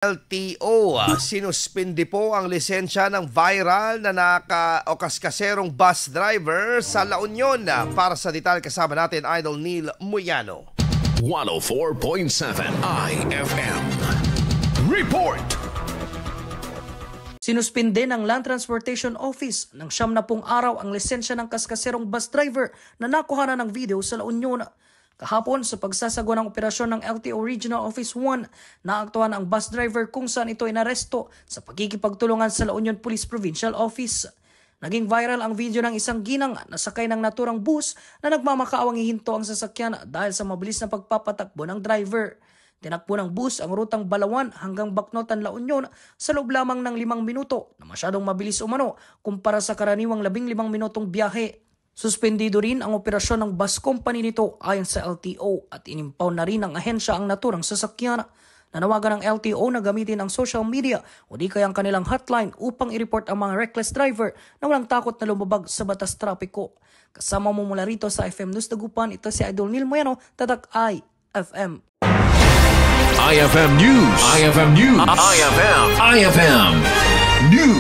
LTO, sinuspindi po ang lisensya ng viral na naka-okaskaserong bus driver sa La Union. Para sa detalye kasama natin, Idol Neil Muyano. 104.7 IFM Report. Sinuspinde ng Land Transportation Office ng 70 araw ang lisensya ng kaskaserong bus driver na nakuha ng video sa La Union. Kahapon sa pagsasagawa ng operasyon ng LTO Regional Office 1, naaktuhan ang bus driver kung saan ito inaresto sa pagkikipagtulungan sa La Union Police Provincial Office. Naging viral ang video ng isang ginang na sakay ng naturang bus na nagmamakaawang ihinto ang sasakyan dahil sa mabilis na pagpapatakbo ng driver. Tinakbo ng bus ang rutang Balawan hanggang Baknotan, La Union sa loob lamang ng 5 minuto na masyadong mabilis umano kumpara sa karaniwang 15 minutong biyahe. Suspendido rin ang operasyon ng bus company nito ayon sa LTO at inimpound na rin ng ahensya ang naturang sasakyan. Nanawagan ng LTO na gamitin ang social media o di kaya ang kanilang hotline upang i-report ang mga reckless driver na walang takot na lumabag sa batas trapiko. Kasama mo mula rito sa FM News Dagupan, ito si Idol Neil Muyano, Tatak IFM. IFM News. IFM News. IFM News.